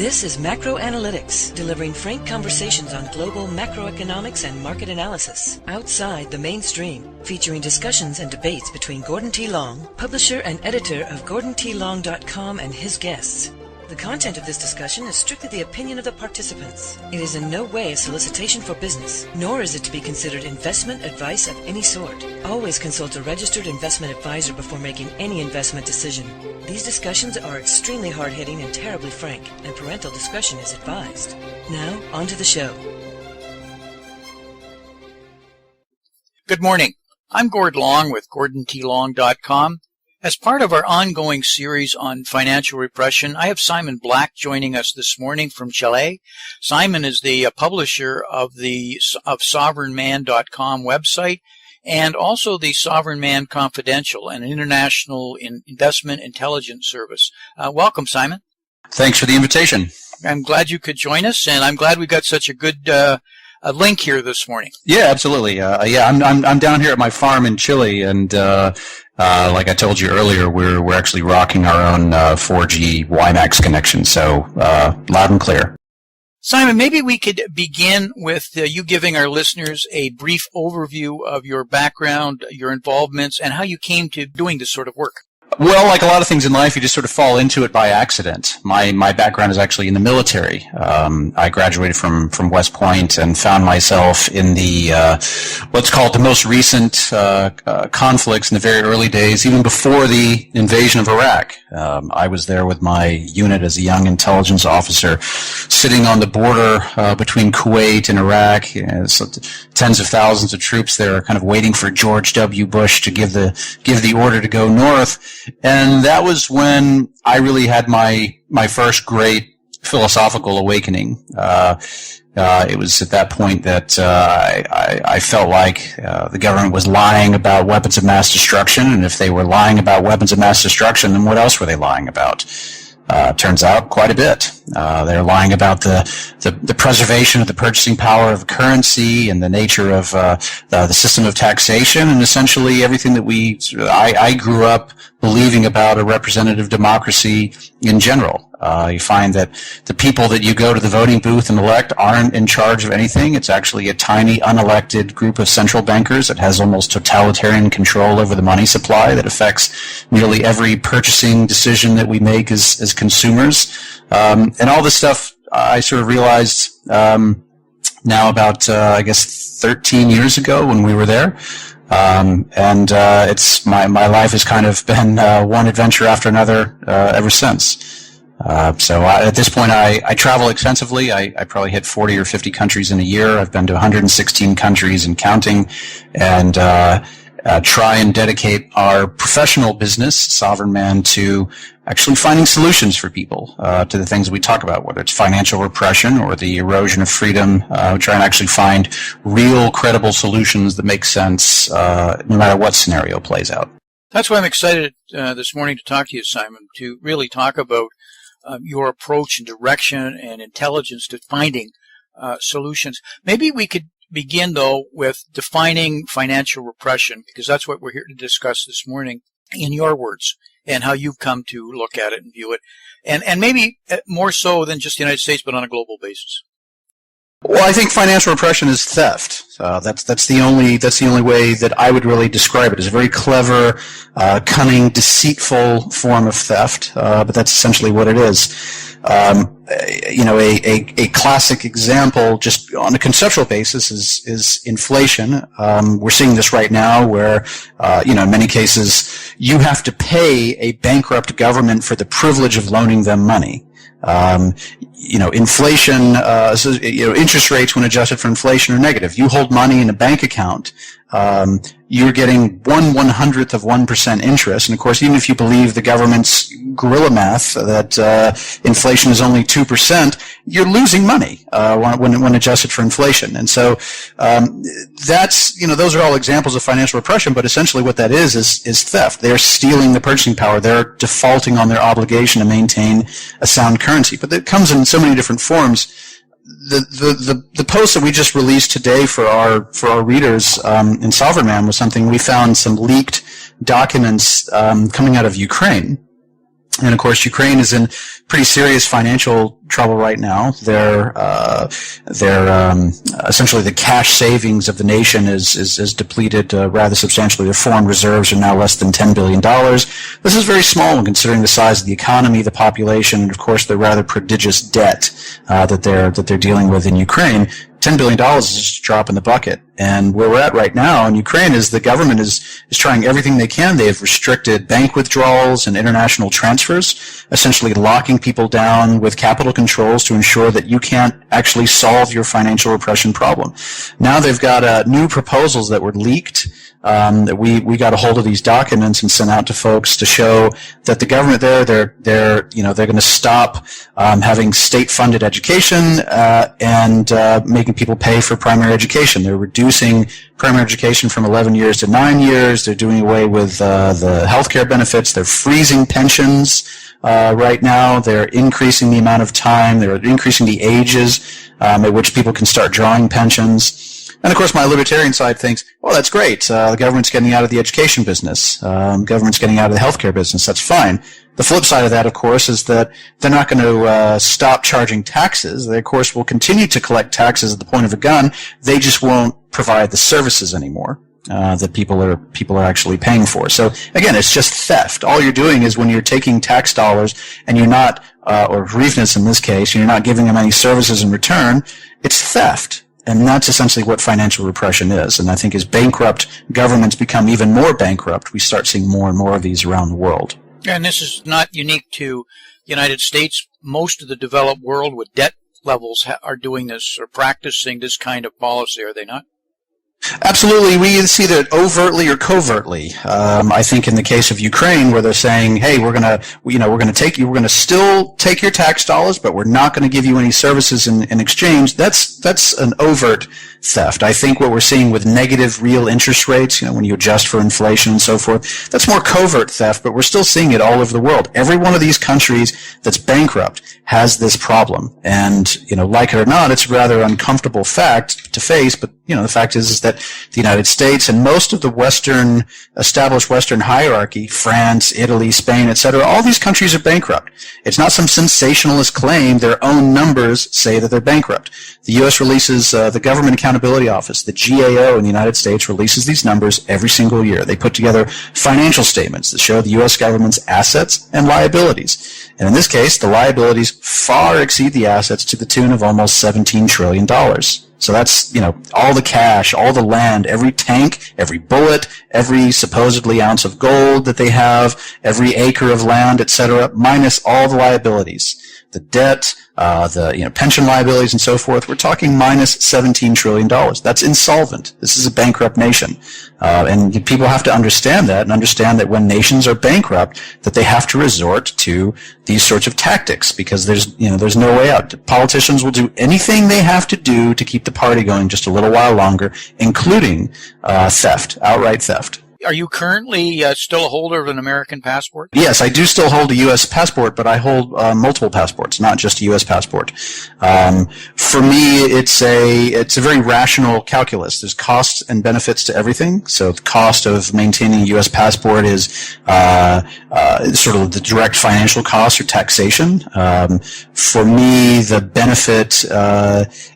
This is Macro Analytics, delivering frank conversations on global macroeconomics and market analysis, outside the mainstream, featuring discussions and debates between Gordon T. Long, publisher and editor of GordonTLong.com, and his guests. The content of this discussion is strictly the opinion of the participants. It is in no way a solicitation for business, nor is it to be considered investment advice of any sort. Always consult a registered investment advisor before making any investment decision. These discussions are extremely hard-hitting and terribly frank, and parental discretion is advised. Now, on to the show. Good morning. I'm Gord Long with GordonTLong.com. As part of our ongoing series on financial repression, I have Simon Black joining us this morning from Chile. Simon is the publisher of SovereignMan.com website and also the Sovereign Man Confidential, an international investment intelligence service. Welcome, Simon. Thanks for the invitation. I'm glad you could join us, and I'm glad we got such a good link here this morning. Yeah, absolutely. I'm down here at my farm in Chile, and like I told you earlier, we're actually rocking our own 4G WiMAX connection, so loud and clear. Simon, maybe we could begin with you giving our listeners a brief overview of your background, your involvements, and how you came to doing this sort of work. Well, like a lot of things in life, you just sort of fall into it by accident. My background is actually in the military. I graduated from West Point and found myself in the what's called the most recent conflicts in the very early days, even before the invasion of Iraq. I was there with my unit as a young intelligence officer, sitting on the border between Kuwait and Iraq. So tens of thousands of troops there, kind of waiting for George W. Bush to give the order to go north. And that was when I really had my first great philosophical awakening. It was at that point that I felt like the government was lying about weapons of mass destruction, and if they were lying about weapons of mass destruction, then what else were they lying about? Turns out quite a bit. They're lying about the preservation of the purchasing power of currency and the nature of the system of taxation, and essentially everything that I grew up believing about a representative democracy in general. You find that the people that you go to the voting booth and elect aren't in charge of anything. It's actually a tiny, unelected group of central bankers that has almost totalitarian control over the money supply that affects nearly every purchasing decision that we make as consumers. And all this stuff I sort of realized now about, 13 years ago when we were there. It's my life has kind of been one adventure after another ever since. So at this point, I travel extensively. I probably hit 40 or 50 countries in a year. I've been to 116 countries and counting, and try and dedicate our professional business, Sovereign Man, to actually finding solutions for people to the things we talk about, whether it's financial repression or the erosion of freedom. We try and actually find real, credible solutions that make sense no matter what scenario plays out. That's why I'm excited this morning to talk to you, Simon, to really talk about your approach and direction and intelligence to finding solutions. Maybe we could begin, though, with defining financial repression, because that's what we're here to discuss this morning, in your words, and how you've come to look at it and view it, and maybe more so than just the United States, but on a global basis. Well, I think financial repression is theft. That's the only way that I would really describe it. It's a very clever, cunning, deceitful form of theft, but that's essentially what it is. A classic example, just on a conceptual basis, is inflation. We're seeing this right now, where in many cases you have to pay a bankrupt government for the privilege of loaning them money. Inflation, interest rates when adjusted for inflation are negative. You hold money in a bank account, you're getting 1/100th of 1% interest. And of course, even if you believe the government's guerrilla math that inflation is only 2%, you're losing money when adjusted for inflation. And so those are all examples of financial repression, but essentially what that is theft. They're stealing the purchasing power. They're defaulting on their obligation to maintain a sound currency. But it comes in so many different forms. The post that we just released today for our readers in Sovereign Man was something we found, some leaked documents coming out of Ukraine. And of course, Ukraine is in pretty serious financial trouble right now. They're essentially the cash savings of the nation is depleted rather substantially. Their foreign reserves are now less than $10 billion. This is very small when considering the size of the economy, the population, and of course the rather prodigious debt that they're dealing with in Ukraine. $10 billion is just a drop in the bucket. And where we're at right now in Ukraine is the government is trying everything they can. They have restricted bank withdrawals and international transfers, essentially locking people down with capital controls to ensure that you can't actually solve your financial repression problem. Now they've got new proposals that were leaked. That we got a hold of these documents and sent out to folks to show that the government they're going to stop having state-funded education and making people pay for primary education. They're reducing primary education from 11 years to 9 years. They're doing away with the healthcare benefits. They're freezing pensions right now. They're increasing the amount of time. They're increasing the ages at which people can start drawing pensions. And of course, my libertarian side thinks, well, that's great. The government's getting out of the education business. Government's getting out of the healthcare business. That's fine. The flip side of that, of course, is that they're not going to stop charging taxes. They, of course, will continue to collect taxes at the point of a gun. They just won't provide the services anymore that people are actually paying for. So again, it's just theft. All you're doing is when you're taking tax dollars and you're not, or bereavements in this case, and you're not giving them any services in return, it's theft. And that's essentially what financial repression is. And I think as bankrupt governments become even more bankrupt, we start seeing more and more of these around the world. And this is not unique to the United States. Most of the developed world with debt levels are doing this or practicing this kind of policy, are they not? Absolutely. We either see that overtly or covertly. I think in the case of Ukraine, where they're saying, hey, we're going to still take your tax dollars, but we're not going to give you any services in exchange. That's an overt theft. I think what we're seeing with negative real interest rates, when you adjust for inflation and so forth, that's more covert theft, but we're still seeing it all over the world. Every one of these countries that's bankrupt has this problem. And, like it or not, it's a rather uncomfortable fact to face, but, the fact is that the United States and most of the established Western hierarchy, France, Italy, Spain, etc., all these countries are bankrupt. It's not some sensationalist claim. Their own numbers say that they're bankrupt. The U.S. releases, the Government Accountability Office, the GAO in the United States releases these numbers every single year. They put together financial statements that show the U.S. government's assets and liabilities. And in this case, the liabilities far exceed the assets to the tune of almost $17 trillion. So that's, all the cash, all the land, every tank, every bullet, every supposedly ounce of gold that they have, every acre of land, etc., minus all the liabilities. The debt, the pension liabilities and so forth, we're talking minus $17 trillion. That's insolvent. This is a bankrupt nation. And people have to understand that and understand that when nations are bankrupt, that they have to resort to these sorts of tactics because there's no way out. Politicians will do anything they have to do to keep the party going just a little while longer, including theft, outright theft. Are you currently still a holder of an American passport? Yes, I do still hold a U.S. passport, but I hold multiple passports, not just a U.S. passport. For me, it's a very rational calculus. There's costs and benefits to everything. So the cost of maintaining a U.S. passport is sort of the direct financial cost or taxation. For me, the benefit,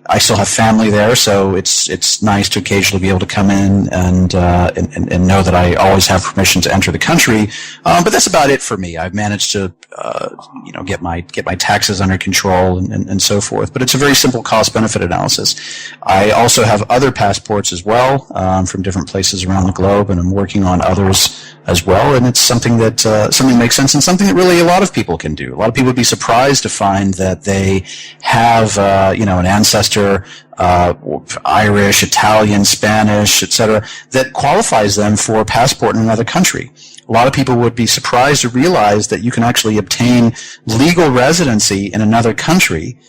I still have family there, so it's nice to occasionally be able to come in and know that I always have permission to enter the country. But that's about it for me. I've managed to get my taxes under control and so forth. But it's a very simple cost-benefit analysis. I also have other passports as well from different places around the globe, and I'm working on others as well. And it's something that makes sense and something that really a lot of people can do. A lot of people would be surprised to find that they have an ancestor, Irish, Italian, Spanish, etc., that qualifies them for a passport in another country. A lot of people would be surprised to realize that you can actually obtain legal residency in another country,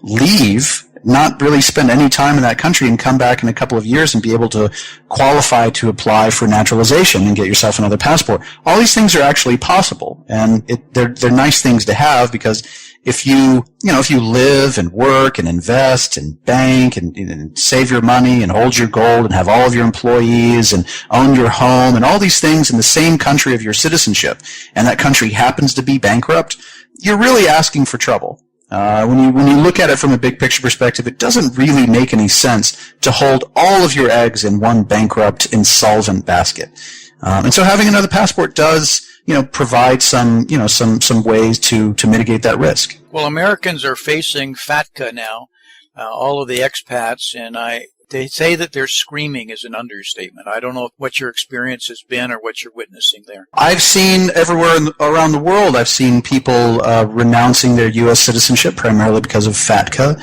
leave not really spend any time in that country and come back in a couple of years and be able to qualify to apply for naturalization and get yourself another passport. All these things are actually possible, and they're nice things to have, because if you live and work and invest and bank and save your money and hold your gold and have all of your employees and own your home and all these things in the same country of your citizenship, and that country happens to be bankrupt, you're really asking for trouble. When you look at it from a big picture perspective, it doesn't really make any sense to hold all of your eggs in one bankrupt, insolvent basket. And so having another passport does, provide some ways to mitigate that risk. Well, Americans are facing FATCA now, all of the expats, and they say that they're screaming is an understatement. I don't know what your experience has been or what you're witnessing there. I've seen everywhere around the world, I've seen people renouncing their U.S. citizenship primarily because of FATCA,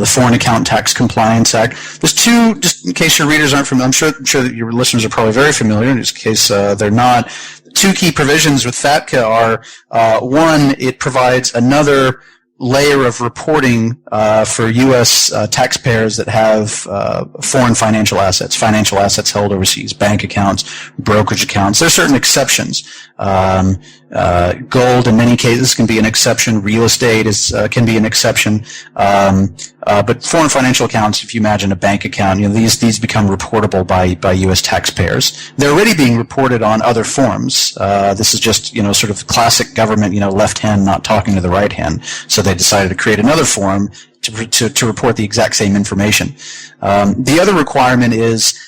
the Foreign Account Tax Compliance Act. There's two, just in case your readers aren't familiar, I'm sure that your listeners are probably very familiar, in case they're not. Two key provisions with FATCA are, one, it provides another layer of reporting for U.S. taxpayers that have foreign financial assets held overseas, bank accounts, brokerage accounts. There are certain exceptions. Gold, in many cases, can be an exception. Real estate can be an exception. But foreign financial accounts, if you imagine a bank account, these become reportable by U.S. taxpayers. They're already being reported on other forms. This is just, sort of classic government, left hand not talking to the right hand. So they decided to create another form to report the exact same information. The other requirement is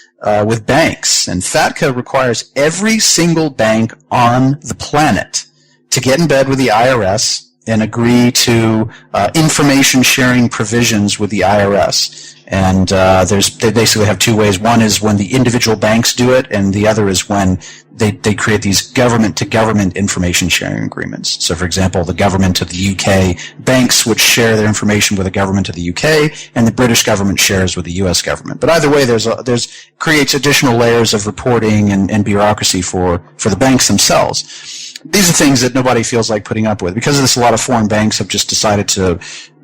with banks, and FATCA requires every single bank on the planet to get in bed with the IRS and agree to information sharing provisions with the IRS. And they basically have two ways. One is when the individual banks do it, and the other is when they create these government-to-government information sharing agreements. So, for example, the government of the UK banks would share their information with the government of the UK, and the British government shares with the US government. But either way, creates additional layers of reporting and bureaucracy for the banks themselves. These are things that nobody feels like putting up with. Because of this, a lot of foreign banks have just decided to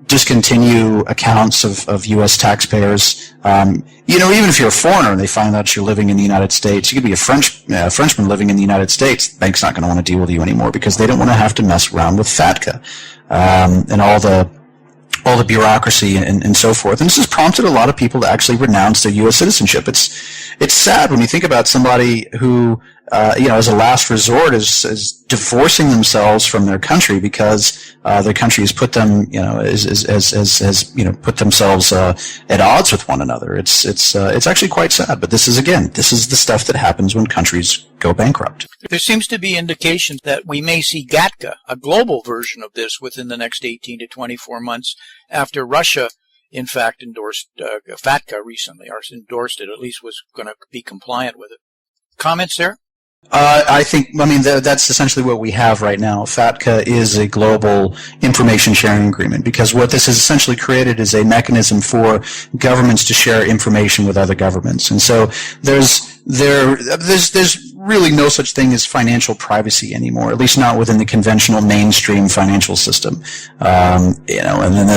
discontinue accounts of U.S. taxpayers. Even if you're a foreigner and they find out you're living in the United States, you could be a Frenchman living in the United States. The bank's not going to want to deal with you anymore because they don't want to have to mess around with FATCA and all the bureaucracy and so forth. And this has prompted a lot of people to actually renounce their U.S. citizenship. It's sad when you think about somebody who, as a last resort is divorcing themselves from their country because their country has put them, put themselves at odds with one another. It's actually quite sad. But this is the stuff that happens when countries go bankrupt. There seems to be indications that we may see GATCA, a global version of this, within the next 18 to 24 months after Russia, in fact, endorsed FATCA recently, or endorsed it, at least was going to be compliant with it. Comments there? That's essentially what we have right now. FATCA is a global information sharing agreement, because what this has essentially created is a mechanism for governments to share information with other governments. And so there's really no such thing as financial privacy anymore, at least not within the conventional mainstream financial system. And then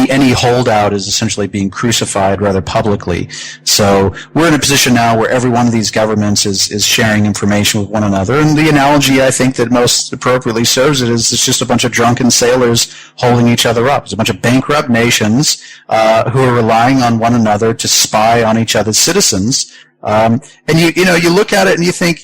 any holdout is essentially being crucified rather publicly. So we're in a position now where every one of these governments is sharing information with one another. And the analogy I think that most appropriately serves it is it's just a bunch of drunken sailors holding each other up. It's a bunch of bankrupt nations who are relying on one another to spy on each other's citizens. And you look at it and you think,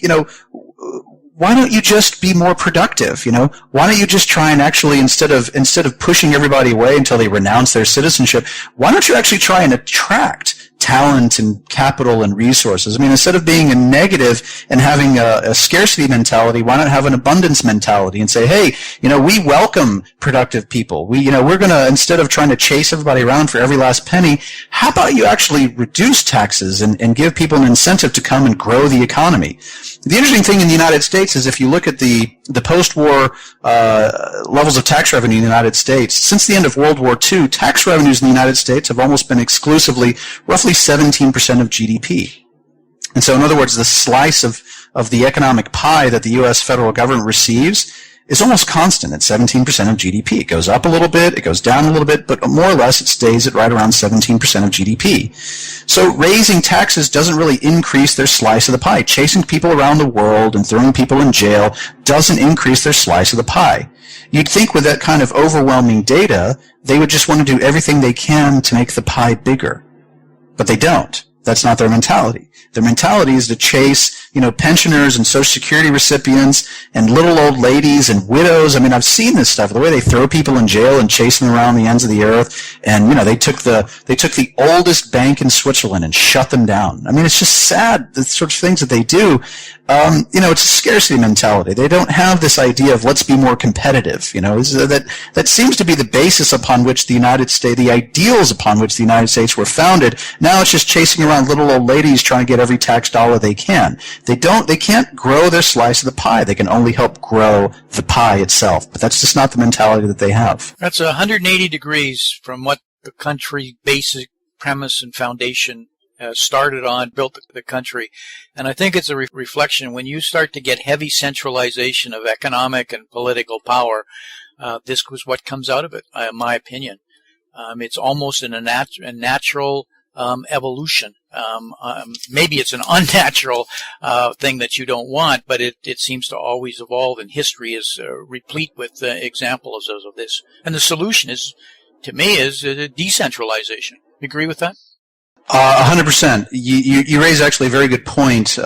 why don't you just be more productive? Why don't you just try and actually, instead of pushing everybody away until they renounce their citizenship, why don't you actually try and attract talent and capital and resources? Instead of being a negative and having a scarcity mentality, why not have an abundance mentality and say, hey, we welcome productive people. We're going to, instead of trying to chase everybody around for every last penny, how about you actually reduce taxes and give people an incentive to come and grow the economy? The interesting thing in the United States is if you look at the post-war levels of tax revenue in the United States, since the end of World War II, tax revenues in the United States have almost been exclusively roughly 17% of GDP. And so, in other words, the slice of the economic pie that the U.S. federal government receives is almost constant at 17% of GDP. It goes up a little bit, it goes down a little bit, but more or less it stays at right around 17% of GDP. So raising taxes doesn't really increase their slice of the pie. Chasing people around the world and throwing people in jail doesn't increase their slice of the pie. You'd think with that kind of overwhelming data, they would just want to do everything they can to make the pie bigger. But they don't. That's not their mentality. Their mentality is to chase, pensioners and Social Security recipients and little old ladies and widows. I mean, I've seen this stuff, the way they throw people in jail and chase them around the ends of the earth. And, they took the oldest bank in Switzerland and shut them down. I mean, it's just sad, the sorts of things that they do. It's a scarcity mentality. They don't have this idea of let's be more competitive. That seems to be the basis upon which the ideals upon which the United States were founded. Now it's just chasing around little old ladies trying to get every tax dollar they can. They can't grow their slice of the pie. They can only help grow the pie itself. But that's just not the mentality that they have. That's 180 degrees from what the country's basic premise and foundation started on, built the country. And I think it's a reflection when you start to get heavy centralization of economic and political power, this was what comes out of it, in my opinion. It's almost a natural evolution. Maybe it's an unnatural thing that you don't want, but it seems to always evolve, and history is replete with examples of this. And the solution is, to me, is decentralization. You agree with that? 100%. You raise actually a very good point.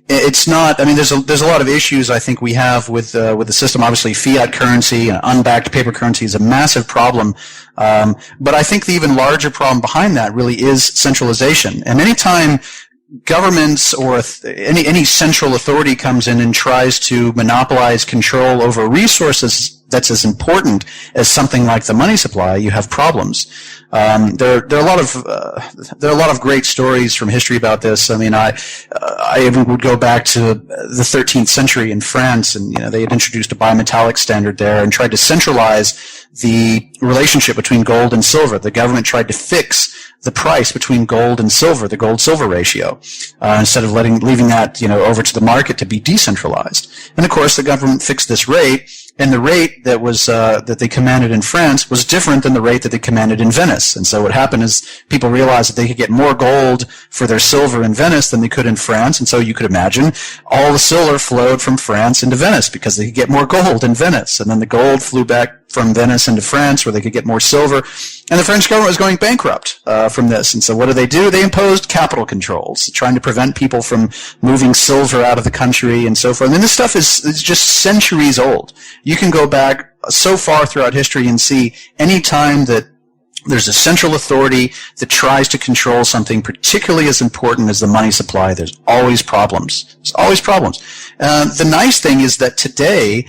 It's not. I mean, there's a lot of issues I think we have with the system. Obviously, fiat currency and unbacked paper currency is a massive problem. But I think the even larger problem behind that really is centralization. And anytime governments or any central authority comes in and tries to monopolize control over resources that's as important as something like the money supply, you have problems. There are a lot of great stories from history about this. I mean, I even would go back to the 13th century in France, and they had introduced a bimetallic standard there and tried to centralize the relationship between gold and silver. The government tried to fix the price between gold and silver, the gold-silver ratio, instead of leaving that over to the market to be decentralized. And of course, the government fixed this rate. And the rate that was that they commanded in France was different than the rate that they commanded in Venice. And so what happened is people realized that they could get more gold for their silver in Venice than they could in France. And so you could imagine all the silver flowed from France into Venice because they could get more gold in Venice. And then the gold flew back from Venice into France where they could get more silver. And the French government was going bankrupt from this. And so what did? They imposed capital controls, trying to prevent people from moving silver out of the country and so forth. And this stuff is just centuries old. You can go back so far throughout history and see any time that there's a central authority that tries to control something particularly as important as the money supply, there's always problems. There's always problems. The nice thing is that today,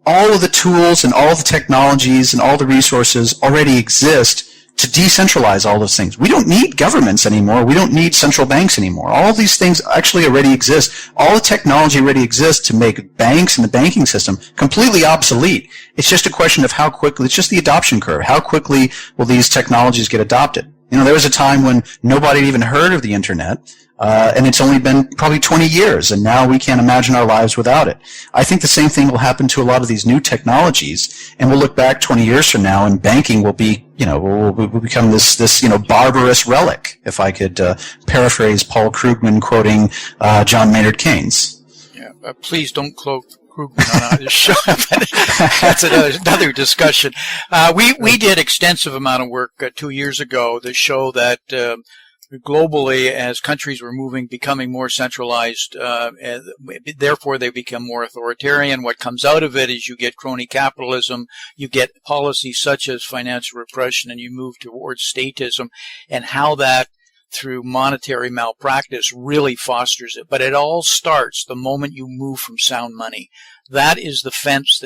all of the tools and all of the technologies and all the resources already exist to decentralize all those things. We don't need governments anymore. We don't need central banks anymore. All of these things actually already exist. All the technology already exists to make banks and the banking system completely obsolete. It's just a question of how quickly, it's just the adoption curve. How quickly will these technologies get adopted? There was a time when nobody had even heard of the internet, and it's only been probably 20 years, and now we can't imagine our lives without it. I think the same thing will happen to a lot of these new technologies, and we'll look back 20 years from now, and banking will be, will become this barbarous relic, if I could paraphrase Paul Krugman quoting John Maynard Keynes. Yeah, please don't quote Krugman on this show. That's another discussion. We did extensive amount of work 2 years ago to show that globally, as countries were becoming more centralized, therefore they become more authoritarian. What comes out of it is you get crony capitalism, you get policies such as financial repression, and you move towards statism, and how that through monetary malpractice really fosters it. But it all starts the moment you move from sound money. That is the fence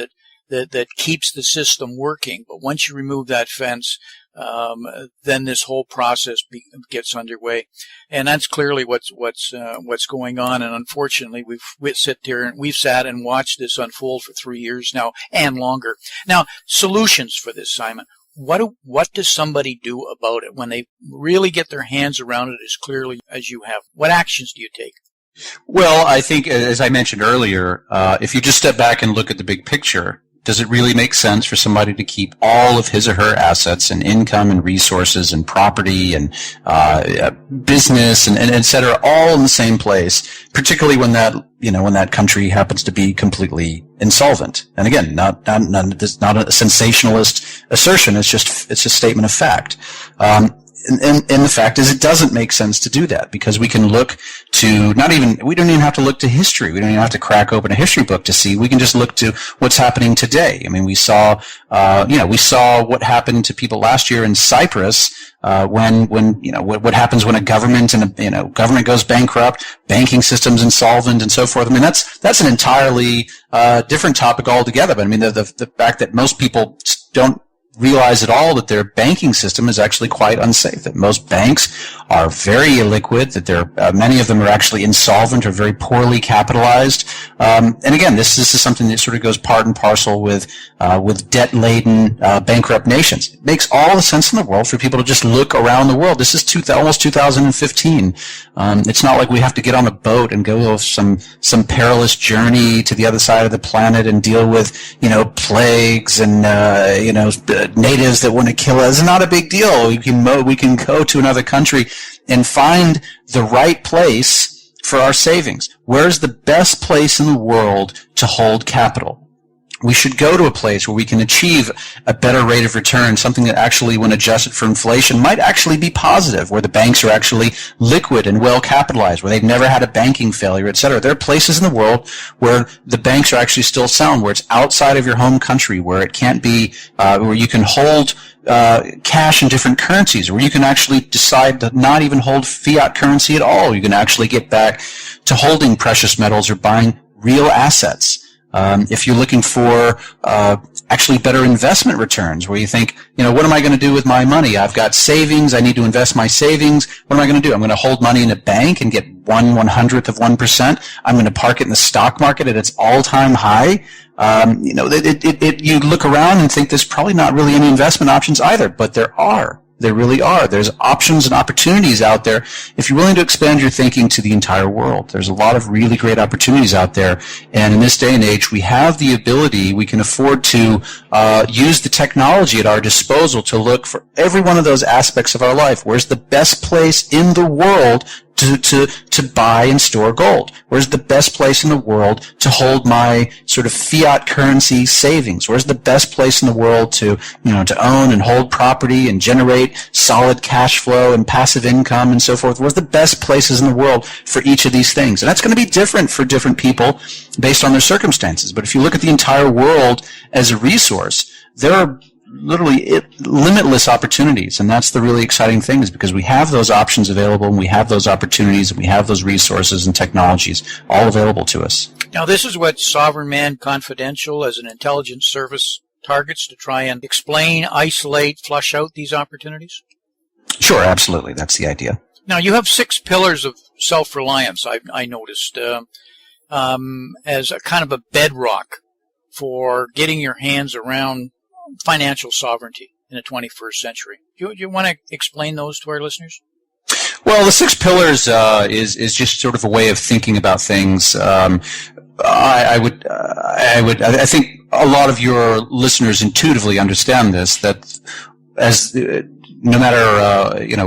that keeps the system working. But once you remove that fence, then this whole process gets underway, and that's clearly what's going on. And unfortunately, we've sat and watched this unfold for 3 years now and longer. Now, solutions for this, Simon. What does somebody do about it when they really get their hands around it as clearly as you have? What actions do you take? Well, I think, as I mentioned earlier, if you just step back and look at the big picture, does it really make sense for somebody to keep all of his or her assets and income and resources and property and business and et cetera all in the same place, particularly when that country happens to be completely insolvent? And again, not a sensationalist assertion. It's a statement of fact. And the fact is, it doesn't make sense to do that, because we can look to we don't even have to look to history. We don't even have to crack open a history book to see. We can just look to what's happening today. I mean, we saw what happened to people last year in Cyprus, what happens when a government government goes bankrupt, banking system's insolvent and so forth. I mean, that's an entirely, different topic altogether. But I mean, the fact that most people don't realize at all that their banking system is actually quite unsafe, that most banks are very illiquid, that many of them are actually insolvent or very poorly capitalized. And again, this is something that sort of goes part and parcel with debt-laden, bankrupt nations. It makes all the sense in the world for people to just look around the world. This is almost 2015. It's not like we have to get on a boat and go some perilous journey to the other side of the planet and deal with, plagues and, natives that want to kill us. It's not a big deal. We can go to another country and find the right place for our savings. Where's the best place in the world to hold capital? We should go to a place where we can achieve a better rate of return, something that actually, when adjusted for inflation, might actually be positive, where the banks are actually liquid and well capitalized, where they've never had a banking failure, etc. There are places in the world where the banks are actually still sound, where it's outside of your home country, where it can't be, where you can hold cash in different currencies, where you can actually decide to not even hold fiat currency at all. You can actually get back to holding precious metals or buying real assets. If you're looking for actually better investment returns, where you think, what am I going to do with my money? I've got savings. I need to invest my savings. What am I going to do? I'm going to hold money in a bank and get 1/100th of 1%. I'm going to park it in the stock market at its all-time high. You look around and think there's probably not really any investment options either, but there are. There really are. There's options and opportunities out there if you're willing to expand your thinking to the entire world. There's a lot of really great opportunities out there. And in this day and age, we have the ability, we can afford to use the technology at our disposal to look for every one of those aspects of our life. Where's the best place in the world to buy and store gold? Where's the best place in the world to hold my sort of fiat currency savings? Where's the best place in the world to own and hold property and generate solid cash flow and passive income and so forth? Where's the best places in the world for each of these things? And that's going to be different for different people based on their circumstances. But if you look at the entire world as a resource, there are literally limitless opportunities, and that's the really exciting thing, is because we have those options available, and we have those opportunities, and we have those resources and technologies all available to us. Now, this is what Sovereign Man Confidential as an intelligence service targets, to try and explain, isolate, flush out these opportunities? Sure, absolutely. That's the idea. Now, you have 6 pillars of self-reliance, I noticed, as a kind of a bedrock for getting your hands around financial sovereignty in the 21st century. Do you want to explain those to our listeners? Well, the 6 pillars is just sort of a way of thinking about things. I think a lot of your listeners intuitively understand this, that as no matter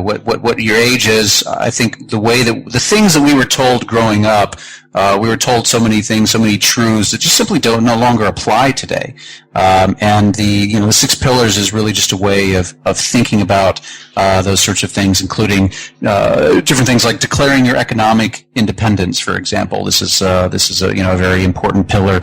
what your age is, I think the things that we were told growing up, we were told so many things, so many truths that just simply no longer apply today. And the 6 pillars is really just a way of thinking about those sorts of things, including different things like declaring your economic independence, for example. This is a very important pillar.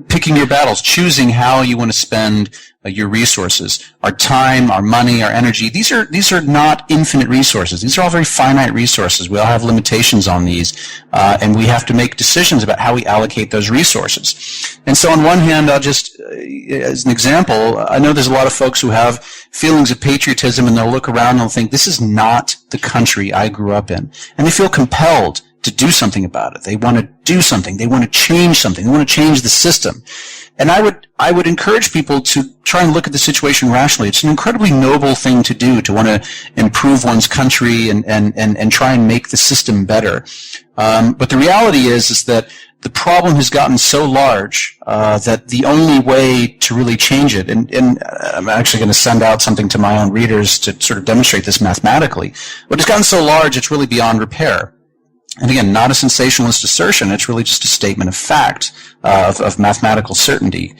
Picking your battles, choosing how you want to spend your resources, our time, our money, our energy. These are not infinite resources. These are all very finite resources. We all have limitations on these, and we have to make decisions about how we allocate those resources. And so on one hand, I'll just, as an example, I know there's a lot of folks who have feelings of patriotism, and they'll look around and they'll think, this is not the country I grew up in. And they feel compelled to do something about it. They want to do something. They want to change something. They want to change the system. And I would encourage people to try and look at the situation rationally. It's an incredibly noble thing to do, to want to improve one's country and try and make the system better. But the reality is that the problem has gotten so large that the only way to really change it, and I'm actually going to send out something to my own readers to sort of demonstrate this mathematically, but it's gotten so large it's really beyond repair. And again, not a sensationalist assertion, it's really just a statement of fact, of mathematical certainty.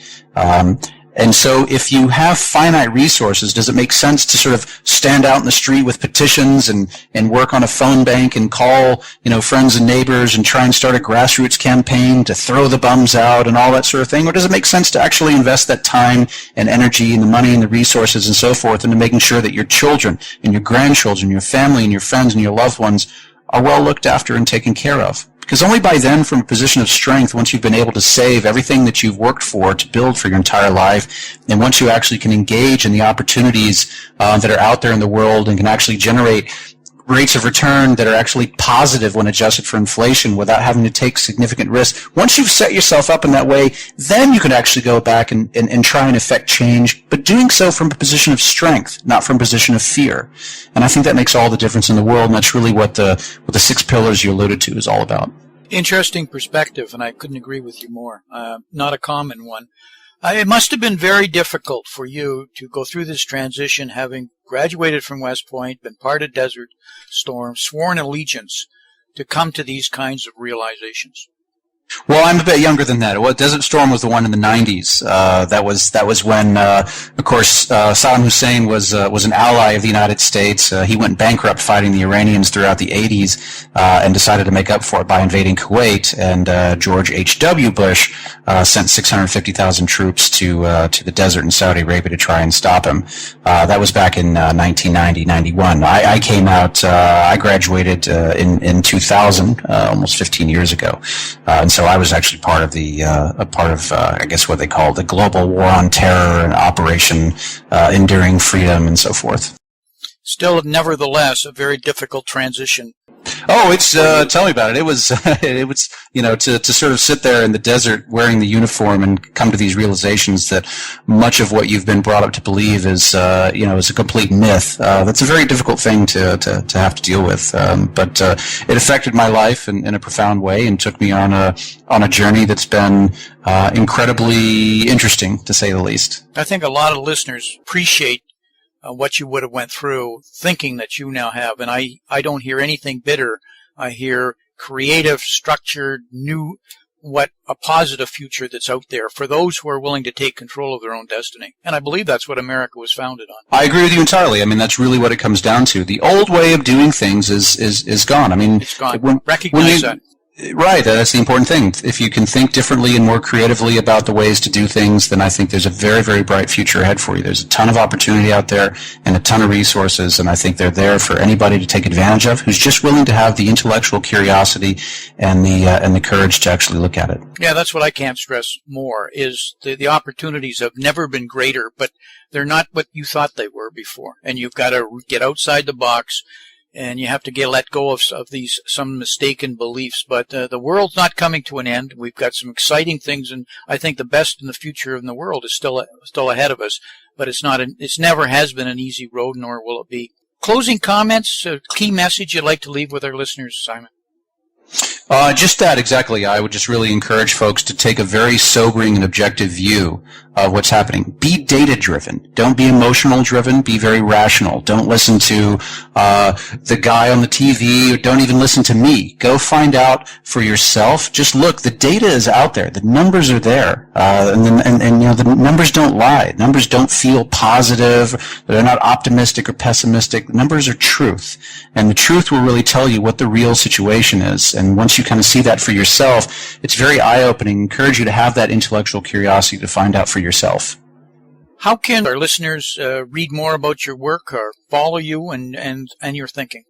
And so if you have finite resources, does it make sense to sort of stand out in the street with petitions and work on a phone bank and call, friends and neighbors and try and start a grassroots campaign to throw the bums out and all that sort of thing? Or does it make sense to actually invest that time and energy and the money and the resources and so forth into making sure that your children and your grandchildren, your family and your friends and your loved ones are well looked after and taken care of? Because only by then, from a position of strength, once you've been able to save everything that you've worked for to build for your entire life, and once you actually can engage in the opportunities that are out there in the world and can actually generate rates of return that are actually positive when adjusted for inflation without having to take significant risks. Once you've set yourself up in that way, then you can actually go back and try and effect change, but doing so from a position of strength, not from a position of fear. And I think that makes all the difference in the world, and that's really what the 6 pillars you alluded to is all about. Interesting perspective, and I couldn't agree with you more. Not a common one. It must have been very difficult for you to go through this transition, having graduated from West Point, been part of Desert Storm, sworn allegiance, to come to these kinds of realizations. Well, I'm a bit younger than that. Well, Desert Storm was the one in the 90s. That was when, of course, Saddam Hussein was an ally of the United States. He went bankrupt fighting the Iranians throughout the 80s and decided to make up for it by invading Kuwait. And George H.W. Bush sent 650,000 troops to the desert in Saudi Arabia to try and stop him. That was back in 1990-91. I came out. I graduated in 2000, almost 15 years ago. And so I was actually part of I guess what they call the global war on terror and Operation Enduring Freedom and so forth. Still, nevertheless, a very difficult transition. Oh, it's tell me about it. It was to sort of sit there in the desert wearing the uniform and come to these realizations that much of what you've been brought up to believe is is a complete myth. That's a very difficult thing to have to deal with. But it affected my life in a profound way and took me on a journey that's been incredibly interesting, to say the least. I think a lot of listeners appreciate what you would have went through, thinking that you now have. And I don't hear anything bitter. I hear creative, structured, new, a positive future that's out there for those who are willing to take control of their own destiny. And I believe that's what America was founded on. I agree with you entirely. I mean, that's really what it comes down to. The old way of doing things is gone. I mean, it's gone. Recognize that. Right, that's the important thing. If you can think differently and more creatively about the ways to do things, then I think there's a very, very bright future ahead for you. There's a ton of opportunity out there and a ton of resources, and I think they're there for anybody to take advantage of who's just willing to have the intellectual curiosity and the courage to actually look at it. Yeah, that's what I can't stress more, is the opportunities have never been greater, but they're not what you thought they were before. And you've got to get outside the box, and you have to let go of some mistaken beliefs. But the world's not coming to an end. We've got some exciting things, and I think the best in the future in the world is still ahead of us. But it's never has been an easy road, nor will it be. Closing comments, a key message you'd like to leave with our listeners, Simon? Just that, exactly. I would just really encourage folks to take a very sobering and objective view of what's happening. Be data-driven. Don't be emotional-driven. Be very rational. Don't listen to the guy on the TV, or don't even listen to me. Go find out for yourself. Just look. The data is out there. The numbers are there, and the numbers don't lie. Numbers don't feel positive. They're not optimistic or pessimistic. The numbers are truth, and the truth will really tell you what the real situation is. And once you kind of see that for yourself, it's very eye-opening. I encourage you to have that intellectual curiosity to find out for yourself. How can our listeners read more about your work or follow you and your thinking?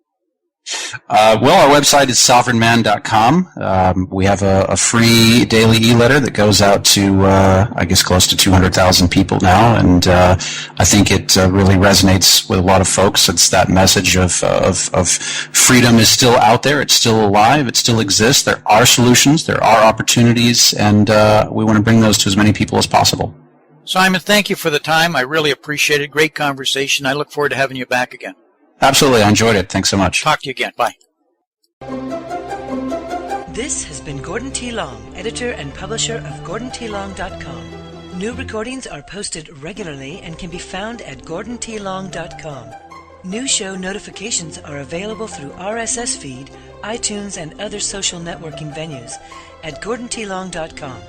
Well, our website is sovereignman.com. We have a free daily e-letter that goes out to, I guess, close to 200,000 people now, and I think it really resonates with a lot of folks. It's that message of freedom is still out there, it's still alive, it still exists. There are solutions, there are opportunities, and we want to bring those to as many people as possible. Simon, thank you for the time. I really appreciate it. Great conversation. I look forward to having you back again. Absolutely. I enjoyed it. Thanks so much. Talk to you again. Bye. This has been Gordon T. Long, editor and publisher of GordonTLong.com. New recordings are posted regularly and can be found at GordonTLong.com. New show notifications are available through RSS feed, iTunes, and other social networking venues at GordonTLong.com.